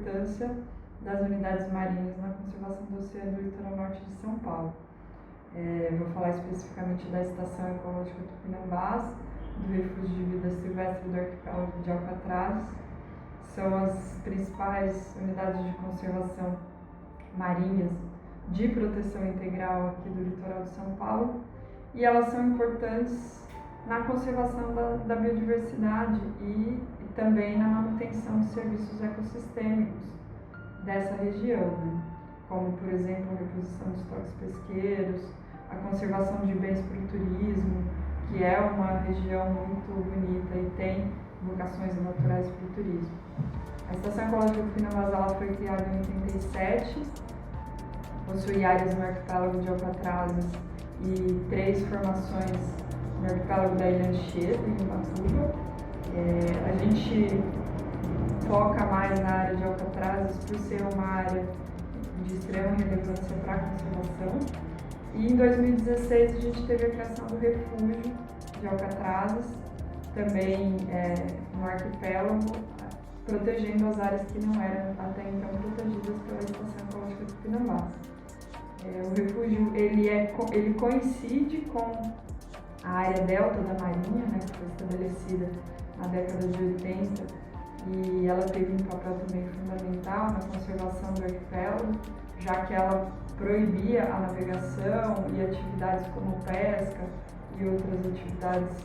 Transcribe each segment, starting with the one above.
importância das unidades marinhas na conservação do oceano do litoral norte de São Paulo. Vou falar especificamente da Estação Ecológica Tupinambás, do Refúgio de Vida Silvestre do Arquipélago de Alcatrazes. São as principais unidades de conservação marinhas de proteção integral aqui do litoral de São Paulo, e elas são importantes na conservação da biodiversidade e também na manutenção de serviços ecossistêmicos dessa região, né? Como, por exemplo, a reposição de estoques pesqueiros, a conservação de bens para o turismo, que é uma região muito bonita e tem vocações naturais para o turismo. A Estação Ecológica Tupinambás foi criada em 87, possui áreas no arquipélago de Alcatrazes e 3 formações no arquipélago da Ilha Anchieta, em Ubatuba. A gente foca mais na área de Alcatrazes por ser uma área de extrema relevância para a conservação. E em 2016 a gente teve a criação do refúgio de Alcatrazes, também no arquipélago, protegendo as áreas que não eram até então protegidas pela Estação Ecológica de Tupinambás. O refúgio ele coincide com a área delta da Marinha, né, que foi estabelecida na década de 80, e ela teve um papel também fundamental na conservação do arquipélago, já que ela proibia a navegação e atividades como pesca e outras atividades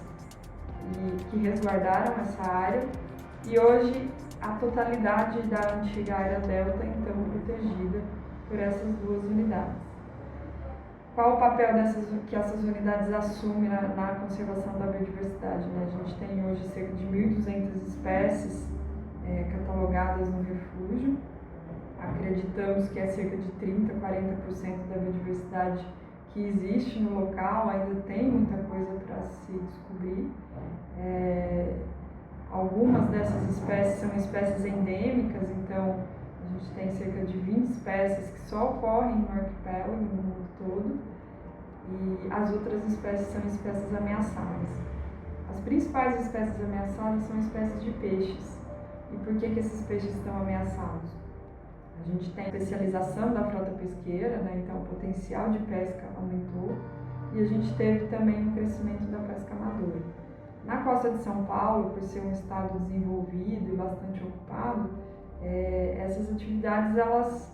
que resguardaram essa área. E hoje a totalidade da antiga área delta é então protegida por essas 2 unidades. Qual o papel que essas unidades assumem na conservação da biodiversidade, né? A gente tem hoje cerca de 1.200 espécies catalogadas no refúgio. Acreditamos que é cerca de 30% a 40% da biodiversidade que existe no local, ainda tem muita coisa para se descobrir. Algumas dessas espécies são espécies endêmicas, então a gente tem cerca de 20 espécies que só ocorrem no arquipélago, no mundo todo, e as outras espécies são espécies ameaçadas. As principais espécies ameaçadas são espécies de peixes. E por que esses peixes estão ameaçados? A gente tem a especialização da frota pesqueira, né? Então o potencial de pesca aumentou, e a gente teve também o crescimento da pesca amadora. Na costa de São Paulo, por ser um estado desenvolvido e bastante ocupado, essas atividades elas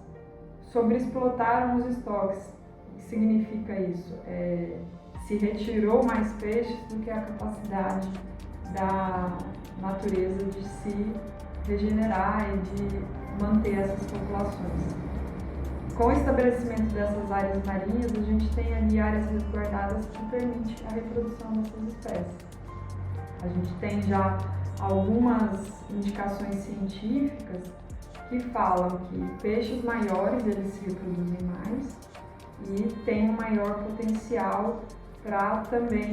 sobreexplotaram os estoques. O que significa isso? Se retirou mais peixes do que a capacidade da natureza de se regenerar e de manter essas populações. Com o estabelecimento dessas áreas marinhas, a gente tem ali áreas resguardadas que permitem a reprodução dessas espécies. A gente tem já algumas indicações científicas que falam que peixes maiores eles se reproduzem mais e têm um maior potencial para também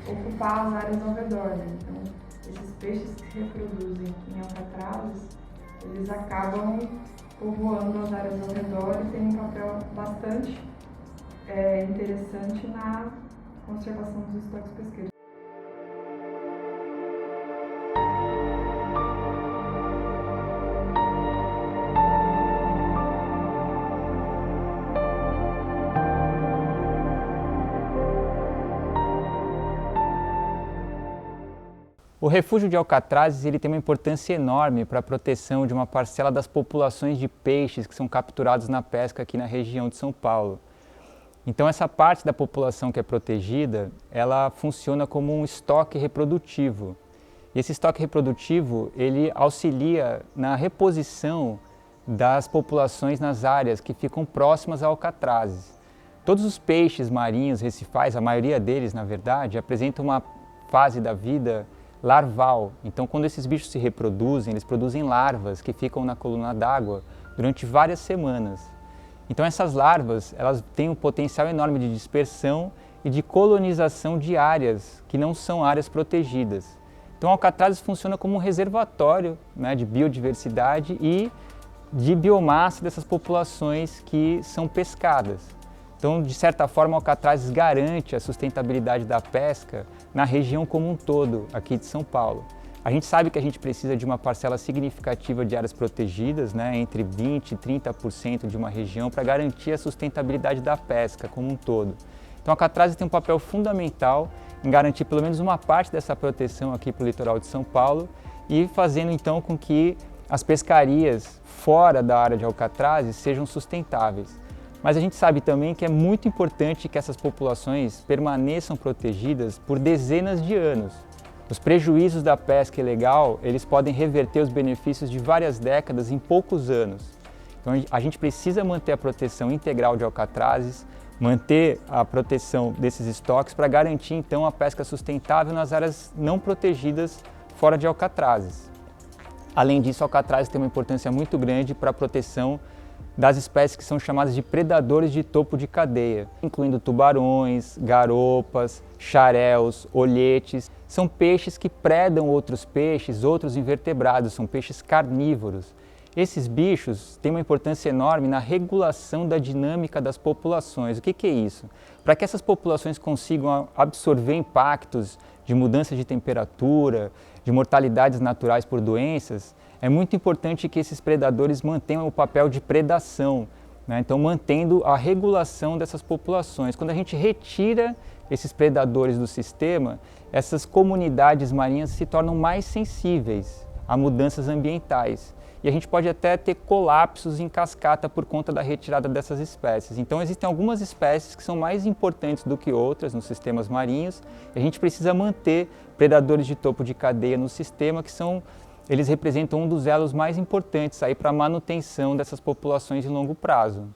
ocupar as áreas ao redor, né? Então, esses peixes que se reproduzem em Alcatrazes, eles acabam povoando as áreas ao redor e têm um papel bastante interessante na conservação dos estoques pesqueiros. O refúgio de Alcatrazes ele tem uma importância enorme para a proteção de uma parcela das populações de peixes que são capturados na pesca aqui na região de São Paulo. Então essa parte da população que é protegida, ela funciona como um estoque reprodutivo. E esse estoque reprodutivo, ele auxilia na reposição das populações nas áreas que ficam próximas a Alcatrazes. Todos os peixes marinhos, recifais, a maioria deles, na verdade, apresentam uma fase da vida larval. Então, quando esses bichos se reproduzem, eles produzem larvas que ficam na coluna d'água durante várias semanas. Então, essas larvas, elas têm um potencial enorme de dispersão e de colonização de áreas que não são áreas protegidas. Então, Alcatrazes funciona como um reservatório, né, de biodiversidade e de biomassa dessas populações que são pescadas. Então, de certa forma, Alcatrazes garante a sustentabilidade da pesca na região como um todo, aqui de São Paulo. A gente sabe que a gente precisa de uma parcela significativa de áreas protegidas, né, entre 20% e 30% de uma região, para garantir a sustentabilidade da pesca como um todo. Então a Catrase tem um papel fundamental em garantir pelo menos uma parte dessa proteção aqui para o litoral de São Paulo e fazendo então com que as pescarias fora da área de Alcatrazes sejam sustentáveis. Mas a gente sabe também que é muito importante que essas populações permaneçam protegidas por dezenas de anos. Os prejuízos da pesca ilegal, eles podem reverter os benefícios de várias décadas em poucos anos. Então a gente precisa manter a proteção integral de alcatrazes, manter a proteção desses estoques para garantir então a pesca sustentável nas áreas não protegidas fora de alcatrazes. Além disso, o alcatraz tem uma importância muito grande para a proteção das espécies que são chamadas de predadores de topo de cadeia, incluindo tubarões, garopas, xaréus, olhetes. São peixes que predam outros peixes, outros invertebrados, são peixes carnívoros. Esses bichos têm uma importância enorme na regulação da dinâmica das populações. O que é isso? Para que essas populações consigam absorver impactos de mudança de temperatura, de mortalidades naturais por doenças, é muito importante que esses predadores mantenham o papel de predação, né? Então mantendo a regulação dessas populações. Quando a gente retira esses predadores do sistema, essas comunidades marinhas se tornam mais sensíveis a mudanças ambientais. E a gente pode até ter colapsos em cascata por conta da retirada dessas espécies. Então existem algumas espécies que são mais importantes do que outras nos sistemas marinhos, e a gente precisa manter predadores de topo de cadeia no sistema, eles representam um dos elos mais importantes aí para a manutenção dessas populações em longo prazo.